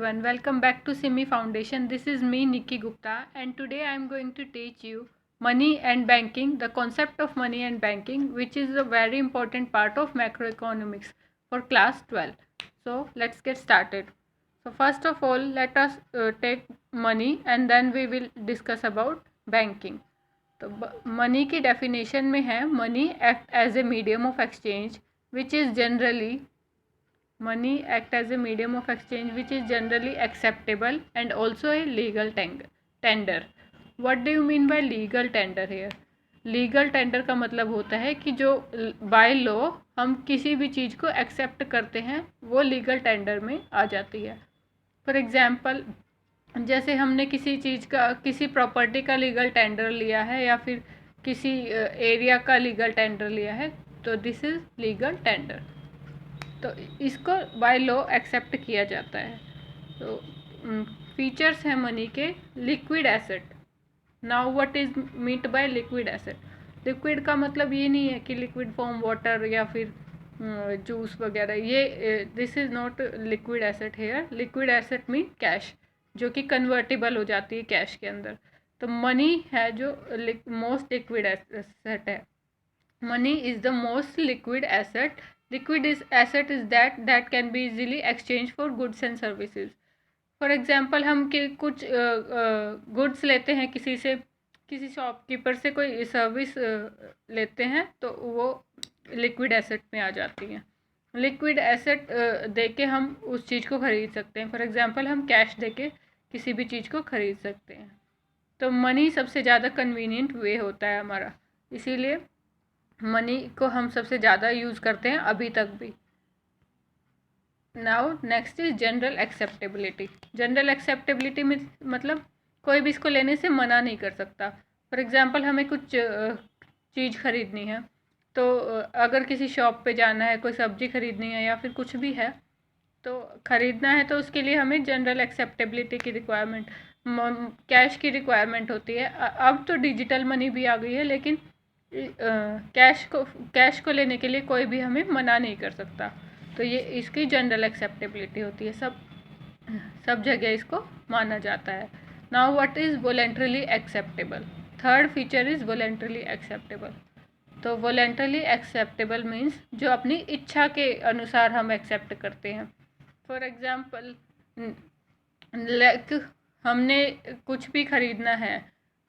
everyone, welcome back to Simi Foundation. This is me Nikki Gupta and today I am going to teach you money and banking, the concept of money and banking, which is a very important part of macroeconomics for class 12. So let's get started. So first of all, let us take money and then we will discuss about banking. तो money की definition में है money act as a medium of exchange which is generally money act as a medium of exchange which is generally acceptable and also a legal tender. What do you mean by legal tender here? Legal tender का मतलब होता है कि जो by law हम किसी भी चीज़ को एक्सेप्ट करते हैं वो लीगल टेंडर में आ जाती है. फॉर एग्ज़ाम्पल, जैसे हमने किसी चीज़ का, किसी प्रॉपर्टी का लीगल टेंडर लिया है या फिर किसी एरिया का लीगल टेंडर लिया है, तो दिस इज़ लीगल टेंडर. तो इसको बाय लॉ एक्सेप्ट किया जाता है. तो फीचर्स हैं मनी के. Liquid asset. Now what is meant by liquid asset? Liquid का मतलब ये नहीं है कि लिक्विड फॉर्म वाटर या फिर जूस वगैरह, ये this is not liquid asset here. Liquid asset mean cash, जो कि कन्वर्टेबल हो जाती है कैश के अंदर. तो मनी है जो मोस्ट लिक्विड एसेट है. Money is the most liquid asset. Liquid asset is that can be easily exchanged for goods and services. For example, हम कुछ गुड्स लेते हैं किसी से, किसी शॉपकीपर से कोई सर्विस लेते हैं, तो वो लिक्विड एसेट में आ जाती हैं. लिक्विड एसेट दे के हम उस चीज़ को ख़रीद सकते हैं. फॉर एग्जांपल, हम कैश दे के किसी भी चीज़ को ख़रीद सकते हैं. तो मनी सबसे ज़्यादा कन्वीनियंट वे होता है हमारा, इसीलिए मनी को हम सबसे ज़्यादा यूज़ करते हैं अभी तक भी. Now next is general acceptability. General acceptability में मतलब कोई भी इसको लेने से मना नहीं कर सकता. फॉर एग्जांपल, हमें कुछ चीज़ ख़रीदनी है, तो अगर किसी शॉप पे जाना है, कोई सब्ज़ी ख़रीदनी है या फिर कुछ भी है, तो ख़रीदना है, तो उसके लिए हमें जनरल एक्सेप्टेबिलिटी की रिक्वायरमेंट, कैश की रिक्वायरमेंट होती है. अब तो डिजिटल मनी भी आ गई है, लेकिन कैश को लेने के लिए कोई भी हमें मना नहीं कर सकता. तो ये इसकी जनरल एक्सेप्टेबिलिटी होती है, सब जगह इसको माना जाता है. Now what is voluntarily acceptable? Third feature is voluntarily acceptable. तो वॉलेंट्रली एक्सेप्टेबल मीन्स जो अपनी इच्छा के अनुसार हम एक्सेप्ट करते हैं. फॉर एग्ज़ाम्पल, हमने कुछ भी ख़रीदना है,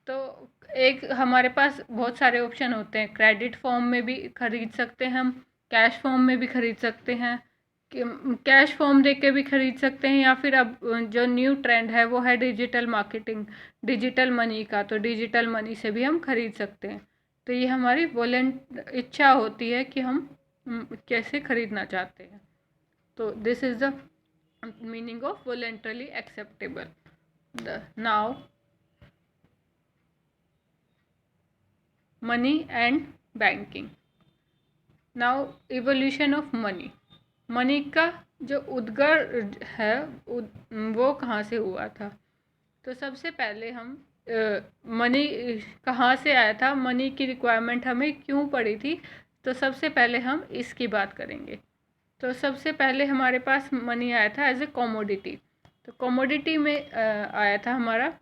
तो एक हमारे पास बहुत सारे ऑप्शन होते हैं. क्रेडिट फॉर्म में भी ख़रीद सकते हैं हम, कैश फॉर्म में भी ख़रीद सकते हैं, कैश फॉर्म दे के भी ख़रीद सकते हैं, या फिर अब जो न्यू ट्रेंड है वो है डिजिटल मार्केटिंग, डिजिटल मनी का. तो डिजिटल मनी से भी हम ख़रीद सकते हैं. तो ये हमारी इच्छा होती है कि हम कैसे ख़रीदना चाहते हैं. तो this is the meaning of voluntarily acceptable. Now money and banking. Now evolution of money. Money का जो उद्गम है वो कहाँ से हुआ था? तो सबसे पहले हम मनी कहाँ से आया था, मनी की रिक्वायरमेंट हमें क्यों पड़ी थी, तो सबसे पहले हम इसकी बात करेंगे. तो सबसे पहले हमारे पास मनी आया था एज ए कमोडिटी. तो कमोडिटी में आया था हमारा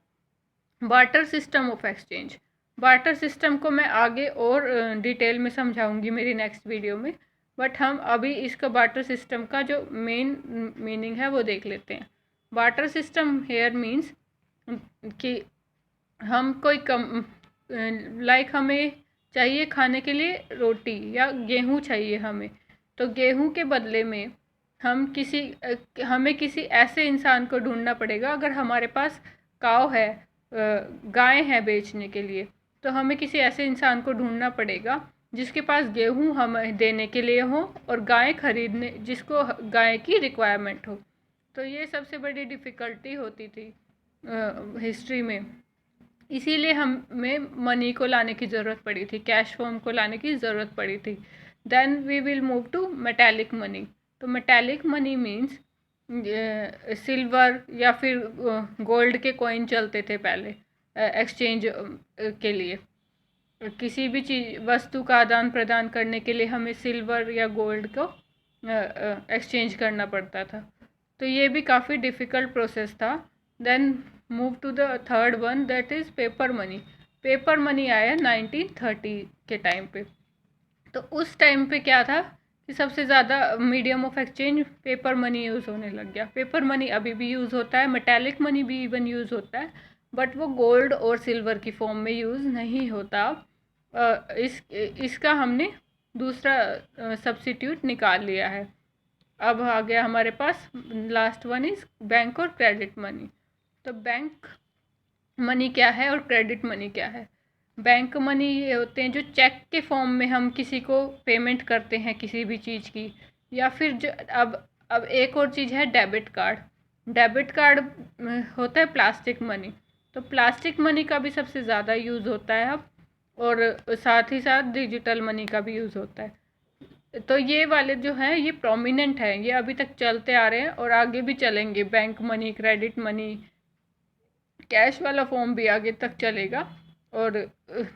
barter system of exchange. Barter system को मैं आगे और डिटेल में समझाऊंगी मेरी नेक्स्ट वीडियो में, बट हम अभी इसका बार्टर सिस्टम का जो मेन मीनिंग है वो देख लेते हैं. बार्टर सिस्टम हेयर मीन्स कि हम कोई लाइक हमें चाहिए खाने के लिए रोटी या गेहूँ चाहिए हमें, तो गेहूँ के बदले में हमें किसी ऐसे इंसान को ढूंढना पड़ेगा. अगर हमारे पास काव है, गाय है बेचने के लिए, तो हमें किसी ऐसे इंसान को ढूंढना पड़ेगा जिसके पास गेहूँ हमें देने के लिए हो और गाय खरीदने, जिसको गाय की रिक्वायरमेंट हो. तो ये सबसे बड़ी डिफ़िकल्टी होती थी हिस्ट्री में. इसीलिए हमें मनी को लाने की ज़रूरत पड़ी थी, कैश फॉर्म को लाने की ज़रूरत पड़ी थी. Then we will move to metallic money. तो मेटालिक मनी मीन्स सिल्वर या फिर गोल्ड के कॉइन चलते थे पहले एक्सचेंज के लिए. किसी भी चीज़, वस्तु का आदान प्रदान करने के लिए हमें सिल्वर या गोल्ड को एक्सचेंज करना पड़ता था. तो ये भी काफ़ी डिफ़िकल्ट प्रोसेस था। Then move to the third one, that is paper money. Paper money आया 1930 के टाइम पे। तो उस टाइम पे क्या था कि सबसे ज़्यादा medium of exchange paper money use होने लग गया। पेपर मनी अभी भी यूज़ होता है, मेटालिक मनी भी इवन यूज़ होता है, बट वो गोल्ड और सिल्वर की फॉर्म में यूज़ नहीं होता। इसका हमने दूसरा सब्स्टिट्यूट निकाल लिया है। अब आ गया हमारे पास लास्ट वन इज़ बैंक और क्रेडिट मनी। तो बैंक मनी क्या है और क्रेडिट मनी क्या है? बैंक मनी ये होते हैं जो चेक के फॉर्म में हम किसी को पेमेंट करते हैं किसी भी चीज़ की, या फिर जो अब एक और चीज़ है डेबिट कार्ड। डेबिट कार्ड होता है प्लास्टिक मनी। तो प्लास्टिक मनी का भी सबसे ज़्यादा यूज़ होता है अब, और साथ ही साथ डिजिटल मनी का भी यूज़ होता है। तो ये वाले जो हैं ये प्रोमिनेंट हैं, ये अभी तक चलते आ रहे हैं और आगे भी चलेंगे। Bank money, credit money, cash वाला फॉर्म भी आगे तक चलेगा। और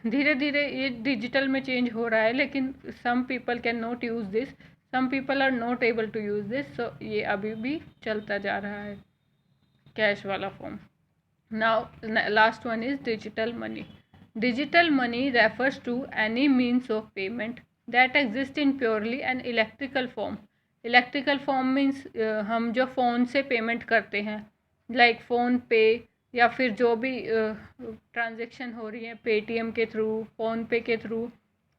धीरे धीरे ये डिजिटल में चेंज हो रहा है, लेकिन some people can not use this, some people are not able to use this, so ये अभी भी चलता जा रहा है कैश वाला form. Now last one is digital money. Digital money refers to any means of payment that exist in purely an electrical form. Electrical form means हम जो फ़ोन से पेमेंट करते हैं, लाइक फ़ोन पे, या फिर जो भी ट्रांजैक्शन हो रही है पेटीएम के थ्रू, फ़ोनपे के थ्रू,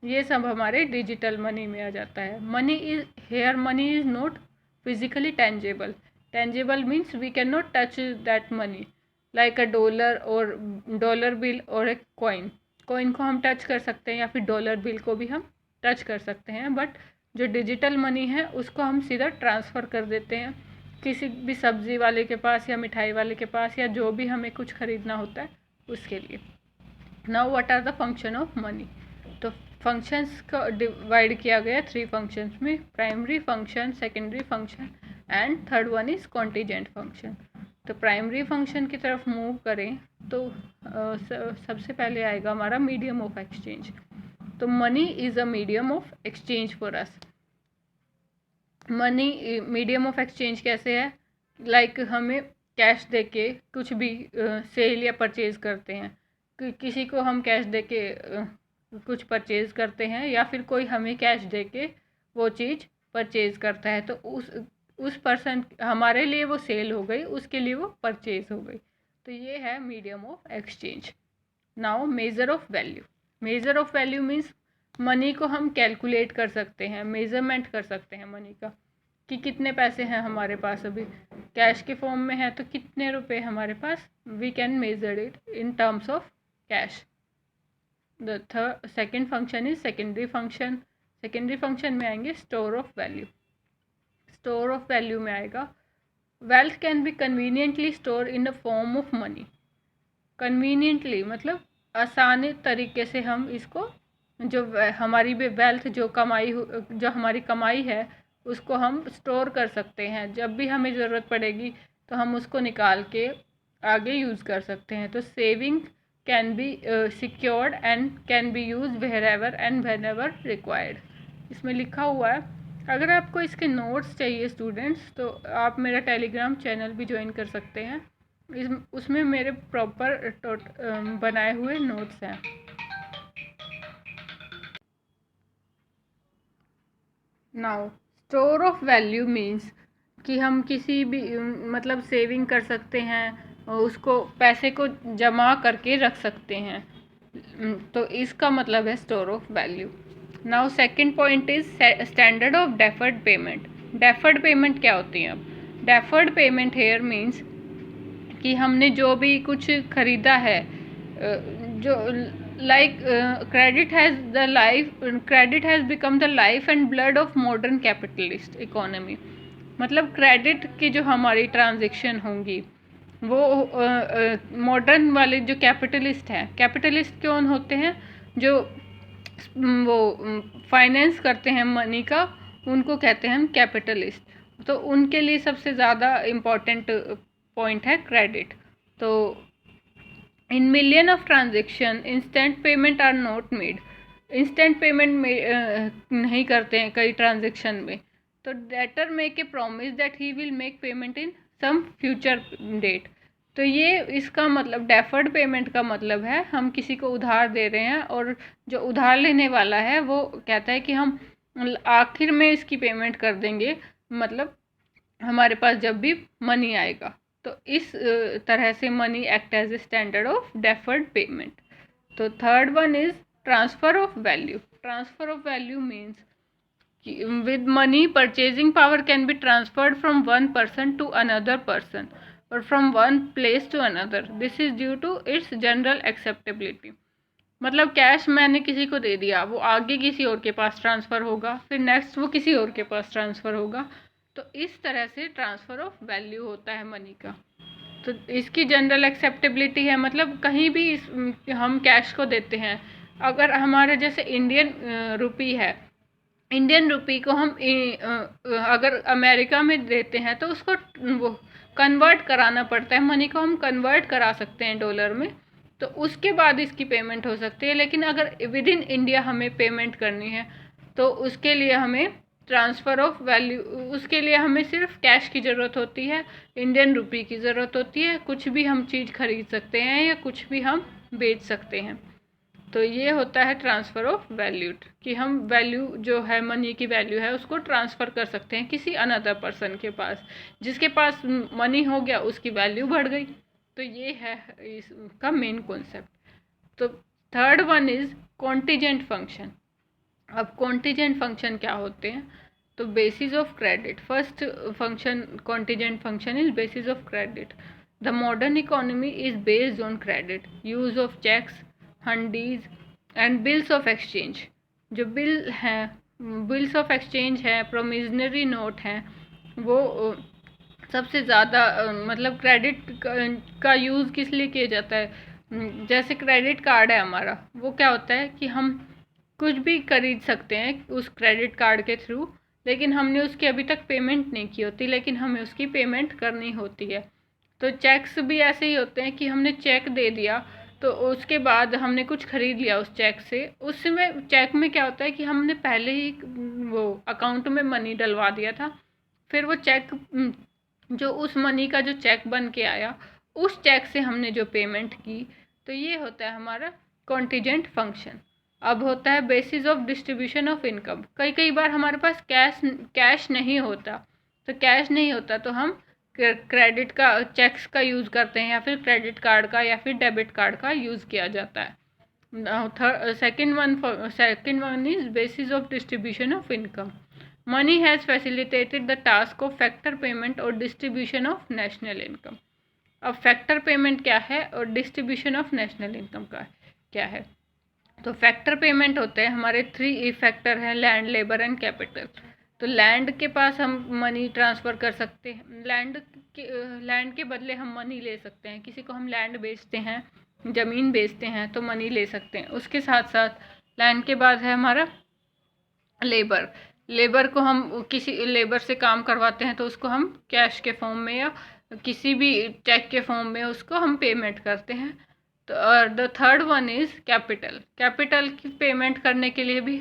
ये सब हमारे डिजिटल मनी में आ जाता है। Money is here, money is not physically tangible. Tangible means we can not touch that money, like a dollar और डॉलर बिल और एक कॉइन। कॉइन को हम टच कर सकते हैं या फिर डॉलर बिल को भी हम टच कर सकते हैं, बट जो डिजिटल मनी है उसको हम सीधा ट्रांसफ़र कर देते हैं किसी भी सब्ज़ी वाले के पास या मिठाई वाले के पास, या जो भी हमें कुछ ख़रीदना होता है उसके लिए। Now what are the function of money? तो फंक्शंस को डिवाइड किया गया 3 फंक्शंस में, primary function, secondary function and third one is contingent function. तो प्राइमरी फंक्शन की तरफ मूव करें तो सबसे पहले आएगा हमारा मीडियम ऑफ एक्सचेंज। तो money is a medium of exchange for us. Money medium of exchange कैसे है? लाइक हमें कैश देके कुछ भी सेल या परचेज करते हैं, किसी को हम कैश देके कुछ परचेज करते हैं, या फिर कोई हमें कैश देके वो चीज़ परचेज करता है, तो उस पर्सन हमारे लिए वो सेल हो गई, उसके लिए वो परचेज हो गई। तो ये है medium of exchange. Now measure of value. Measure of value means money को हम कैलकुलेट कर सकते हैं, मेज़रमेंट कर सकते हैं मनी का, कि कितने पैसे हैं हमारे पास। अभी कैश के फॉर्म में है तो कितने रुपए हमारे पास, we can measure it in terms of cash. The second function is secondary function. Secondary function में आएंगे store of value. Store of value में आएगा wealth can be conveniently store in the form of money. Conveniently मतलब आसानी तरीके से हम इसको, जो हमारी भी वेल्थ जो हमारी कमाई है उसको हम स्टोर कर सकते हैं। जब भी हमें ज़रूरत पड़ेगी तो हम उसको निकाल के आगे यूज़ कर सकते हैं। तो saving can be secured and can be use wherever and whenever required, इसमें लिखा हुआ है। अगर आपको इसके नोट्स चाहिए स्टूडेंट्स, तो आप मेरा टेलीग्राम चैनल भी ज्वाइन कर सकते हैं। उसमें मेरे प्रॉपर बनाए हुए नोट्स हैं। Now store of value means कि हम किसी भी मतलब सेविंग कर सकते हैं, उसको पैसे को जमा करके रख सकते हैं, तो इसका मतलब है store of value. Now second point is standard of deferred payment. Deferred payment क्या होती है? अब डेफर्ड पेमेंट हेयर मीन्स कि हमने जो भी कुछ ख़रीदा है, जो like credit has become the life and blood of modern capitalist economy. मतलब क्रेडिट की जो हमारी ट्रांजेक्शन होंगी वो मॉडर्न वाले जो कैपिटलिस्ट हैं, कैपिटलिस्ट कौन होते हैं? जो वो फाइनेंस करते हैं मनी का, उनको कहते हैं हम कैपिटलिस्ट। तो उनके लिए सबसे ज़्यादा इम्पॉर्टेंट पॉइंट है क्रेडिट। तो in million of transaction instant payment are not made. Instant payment में नहीं करते हैं कई ट्रांजेक्शन में, तो debtor make a promise that he will make payment in some future date. तो ये इसका मतलब डेफर्ड पेमेंट का मतलब है हम किसी को उधार दे रहे हैं और जो उधार लेने वाला है वो कहता है कि हम आखिर में इसकी पेमेंट कर देंगे, मतलब हमारे पास जब भी मनी आएगा। तो इस तरह से money act as a standard of deferred payment. तो third one is transfer of value. Transfer of value means with money purchasing power can be transferred from one person to another person or from one place to another. This is due to its general acceptability. मतलब cash मैंने किसी को दे दिया, वो आगे किसी और के पास ट्रांसफ़र होगा, फिर नेक्स्ट वो किसी और के पास ट्रांसफ़र होगा। तो इस तरह से ट्रांसफ़र ऑफ वैल्यू होता है मनी का। तो इसकी जनरल एक्सेप्टेबिलिटी है, मतलब कहीं भी हम कैश को देते हैं। अगर हमारे जैसे इंडियन रुपी है, इंडियन रुपी को हम अगर अमेरिका में देते हैं तो उसको वो कन्वर्ट कराना पड़ता है, मनी को हम कन्वर्ट करा सकते हैं डॉलर में, तो उसके बाद इसकी पेमेंट हो सकती है। लेकिन अगर विद इन इंडिया हमें पेमेंट करनी है तो उसके लिए हमें ट्रांसफ़र ऑफ वैल्यू, उसके लिए हमें सिर्फ कैश की ज़रूरत होती है, इंडियन रुपी की ज़रूरत होती है। कुछ भी हम चीज़ खरीद सकते हैं या कुछ भी हम बेच सकते हैं। तो ये होता है ट्रांसफ़र ऑफ वैल्यू, कि हम वैल्यू जो है मनी की वैल्यू है उसको ट्रांसफ़र कर सकते हैं किसी अनदर पर्सन के पास। जिसके पास मनी हो गया उसकी वैल्यू बढ़ गई। तो ये है इसका मेन कॉन्सेप्ट। तो third one is contingent function. अब कॉन्टीजेंट फंक्शन क्या होते हैं? तो basis of credit. First function contingent function is basis of credit. The modern economy is based on credit, use of cheques, hundis and bills of exchange. जो bill हैं, bills of exchange है, promissory note हैं, वो सबसे ज़्यादा मतलब credit का use किस लिए किया जाता है? जैसे क्रेडिट कार्ड है हमारा, वो क्या होता है कि हम कुछ भी खरीद सकते हैं उस क्रेडिट कार्ड के थ्रू, लेकिन हमने उसकी अभी तक पेमेंट नहीं की होती, लेकिन हमें उसकी पेमेंट करनी होती है। तो चेक्स भी ऐसे ही होते हैं कि हमने चेक दे दिया तो उसके बाद हमने कुछ खरीद लिया उस चेक से, उसमें चेक में क्या होता है कि हमने पहले ही वो अकाउंट में मनी डलवा दिया था, फिर वो चेक जो उस मनी का जो चेक बन के आया उस चेक से हमने जो पेमेंट की। तो ये होता है हमारा कॉन्टीजेंट फंक्शन। अब होता है basis of distribution of income. कई बार हमारे पास कैश नहीं होता, तो कैश नहीं होता तो हम क्रेडिट का चेक्स का यूज़ करते हैं या फिर क्रेडिट कार्ड का या फिर डेबिट कार्ड का यूज़ किया जाता है। Second one is basis of distribution of income. Money has facilitated the task of factor payment और डिस्ट्रीब्यूशन ऑफ नेशनल इनकम। अब फैक्टर पेमेंट क्या है और डिस्ट्रीब्यूशन ऑफ नेशनल इनकम का क्या है? तो फैक्टर पेमेंट होते हैं हमारे 3 फैक्टर हैं, लैंड, लेबर एंड कैपिटल। तो लैंड के पास हम मनी ट्रांसफ़र कर सकते हैं, लैंड के बदले हम मनी ले सकते हैं। किसी को हम लैंड बेचते हैं, ज़मीन बेचते हैं तो मनी ले सकते हैं। उसके साथ साथ लैंड के बाद है हमारा लेबर। लेबर को हम किसी लेबर से काम करवाते हैं तो उसको हम कैश के फॉर्म में या किसी भी चेक के फॉर्म में उसको हम पेमेंट करते हैं। तो the third one is capital. Capital की पेमेंट करने के लिए भी,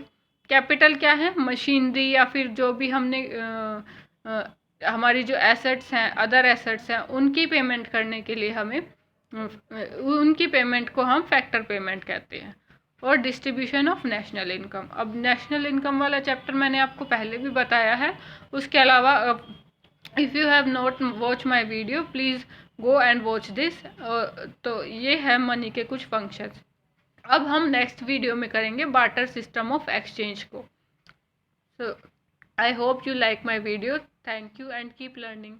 कैपिटल क्या है? मशीनरी या फिर जो भी हमने हमारी जो एसेट्स हैं, अदर एसेट्स हैं, उनकी पेमेंट करने के लिए हमें उनकी पेमेंट को हम फैक्टर पेमेंट कहते हैं। और डिस्ट्रीब्यूशन ऑफ नेशनल इनकम। अब नेशनल इनकम वाला चैप्टर मैंने आपको पहले भी बताया है। उसके अलावा if you have not watch my video please go and watch this. तो ये है मनी के कुछ फंक्शंस। अब हम नेक्स्ट वीडियो में करेंगे बार्टर सिस्टम ऑफ एक्सचेंज को। So I hope you like my video. Thank you and keep learning.